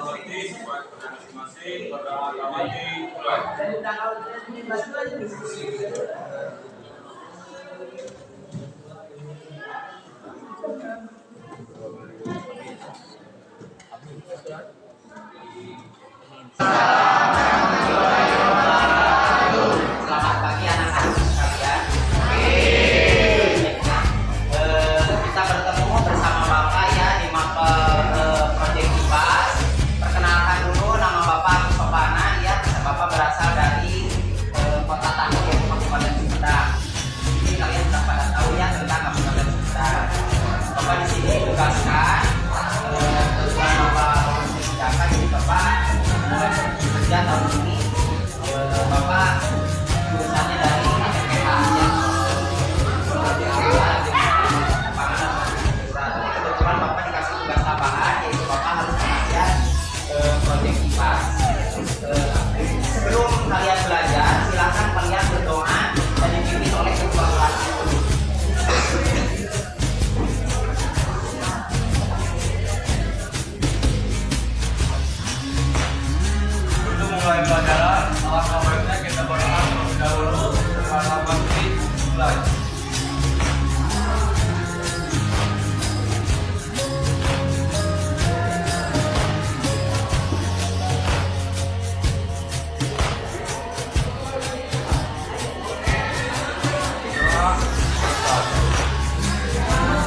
mengerti sesuai kepercayaan masing-masing, berdoa mati, mulai. Selamat pagi anak-anak sekalian. Kita bertemu bersama Bapak ya di mapel proyek IPAS. Perkenalkan dulu, nama Bapak Sopana ya. Bapak berasal dari Kota Tangguh yaitu Kabupaten Sumedang. Ini kalian sudah pada tahu ya tentang Kabupaten Sumedang. Bapak di sini ditugaskan kebetulan Bapak lulus Jakarta, jadi Bapak mulai bekerja tahun ini. Bapak jurusannya dari PPH ya. Kebetulan Bapak dikasih tugas tambahan, yaitu Bapak harus mengajar proyek IPAS. Sebelum kalian belajar, silakan kalian berdoa dan dipimpin oleh ketua kelas. Untuk mulai pelajaran, alangkah baiknya kita berdoa terlebih dahulu. Berdoa mati, mulai.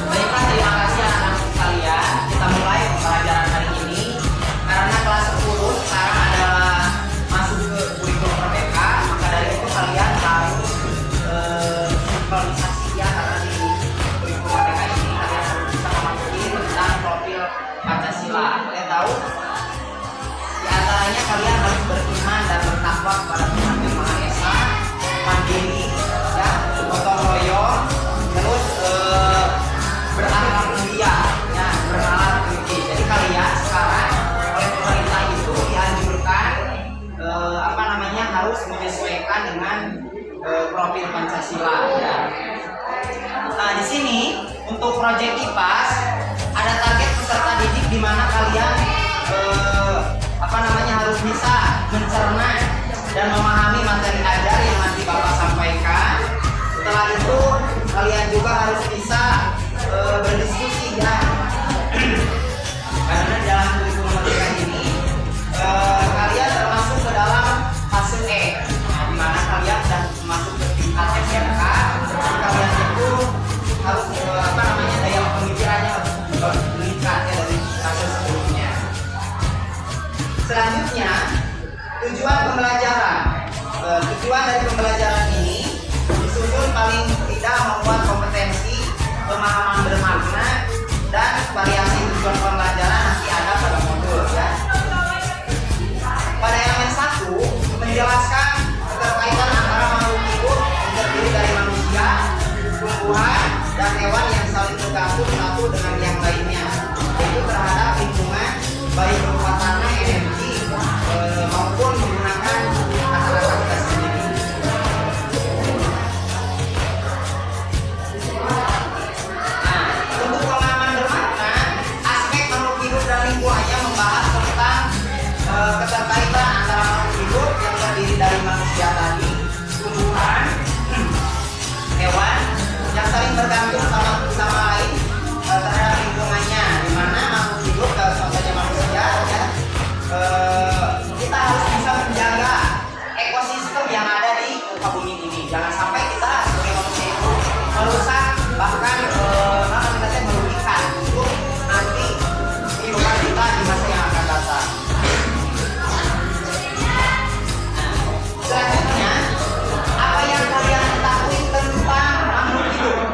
Baiklah, terima kasih anak-anak sekalian. Kita mulai pembelajaran hari ini. Karena kelas 10 sekarang adalah masuk ke kurikulum merdeka, maka dari itu kalian harus sinkronisasi ya, karena di kurikulum merdeka ini kalian harus bisa memasuki tentang profil Pancasila. Kalian tahu? Di antaranya kalian harus beriman dan bertakwa kepada Tuhan Yang Maha Esa, mandiri, ya, gotong royong, terus berakhlak mulia, ya, berakhlak tinggi. Jadi kalian sekarang oleh pemerintah itu dianjurkan harus menyesuaikan dengan profil Pancasila. Ya. Nah, di sini untuk proyek IPAS ada target peserta didik di mana kalian harus bisa mencerna dan memahami materi ajar yang nanti Bapak sampaikan. Setelah itu kalian juga harus bisa berdiskusi ya. Karena dalam kurikulum merdeka ini kalian termasuk ke dalam fase E, di mana kalian sudah masuk ke tingkat SMK. Jadi kalian itu harus daya pemikirannya harus meningkat ya dari fase sebelumnya. Selanjutnya tujuan pembelajaran. Tujuan dari pembelajaran ini disusun paling tidak membuat kompetensi, pemahaman bermakna, dan variasi tujuan pembelajaran nanti ada pada modul ya. Pada elemen 1 menjelaskan keterkaitan antara makhluk hidup yang terdiri dari manusia, tumbuhan, dan hewan yang saling tergantung satu dengan yang lainnya, yaitu terhadap lingkungan baik berupa tanah, energi maupun menggunakan kata-kata kita sendiri. Nah, untuk pemahaman bermakna, aspek makhluk hidup dan lingkungannya membahas tentang keterkaitan antara makhluk hidup yang terdiri dari manusia tadi, tumbuhan, hewan yang saling bergantung sama lain terhadap lingkungannya, di mana makhluk hidup dalam contohnya manusia ya, kita harus bisa menjaga ekosistem yang ada di muka bumi ini. Jangan sampai kita sebagai manusia itu merusak, bahkan merugikan untuk nanti kehidupan kita di masa yang akan datang. Selanjutnya, apa yang kalian ketahui tentang makhluk hidup?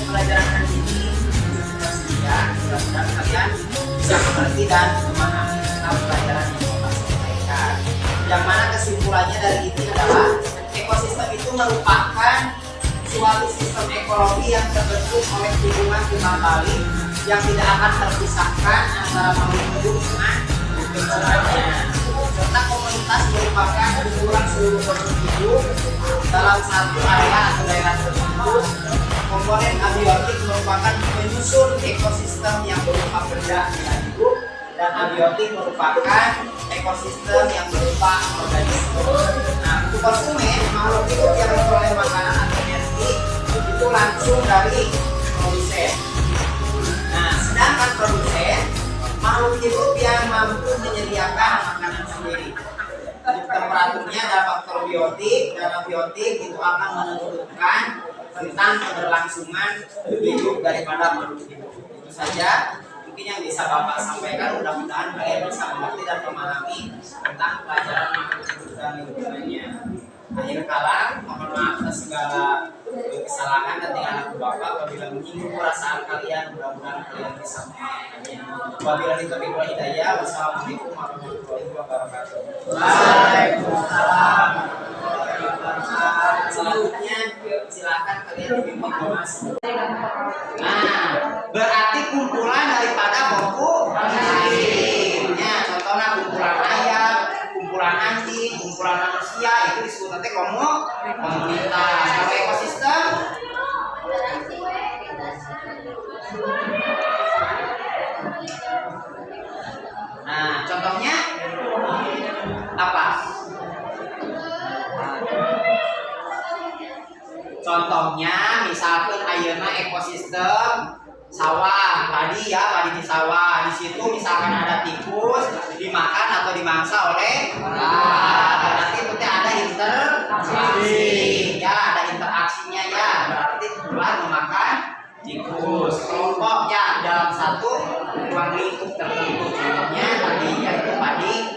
pelajaran hari ini ya, mudah-mudahan kalian bisa mengerti dan memahami tentang pelajaran yang Bapak sampaikan. Yang mana kesimpulannya dari ini adalah ekosistem itu merupakan suatu sistem ekologi yang terbentuk oleh hubungan timbal balik yang tidak akan terpisahkan antara makhluk hidup dengan lingkungannya. Serta komunitas merupakan kumpulan seluruh makhluk hidup dalam satu area atau daerah tertentu. Komponen abiotik merupakan penyusun ekosistem yang berupa benda tidak hidup, dan abiotik merupakan ekosistem yang berupa organisme. Nah, untuk konsumen, makhluk hidup yang memperoleh makanan atau energi itu langsung dari produsen. Nah, sedangkan produsen makhluk hidup yang mampu menyediakan makanan sendiri. Temperaturnya ada faktor biotik dan abiotik itu akan menentukan tentang keberlangsungan hidup daripada makhluk hidup. Itu saja mungkin yang bisa Bapak sampaikan. Mudah-mudahan kalian bisa mengerti dan memahami tentang pelajaran makhluk hidup dan lingkungannya. Akhir kala, mohon maaf atas segala kesalahan dan tingkah laku Bapak. Apabila menyinggung perasaan kalian, mudah-mudahan kalian bisa memahaminya. Wabillahi taufiq wal hidayah. Wassalamualaikum warahmatullahi wabarakatuh. Waalaikumsalam. Selanjutnya silakan kalian dibimbing masuk. Nah, berarti kumpulan daripada buku lainnya. Contohnya kumpulan ayam, kumpulan anjing, kumpulan manusia, itu disebut nanti komunitas. Kalau ekosistem, nah contohnya apa? Contohnya misalkan ayeuna ekosistem sawah tadi ya, padi di sawah, di situ misalkan ada tikus dimakan atau dimangsa oleh nanti itu ada interaksi ya, ada interaksinya ya, berarti tulang memakan tikus. Kelompok ya dalam satu ruang lingkup tertentu, contohnya tadi yaitu padi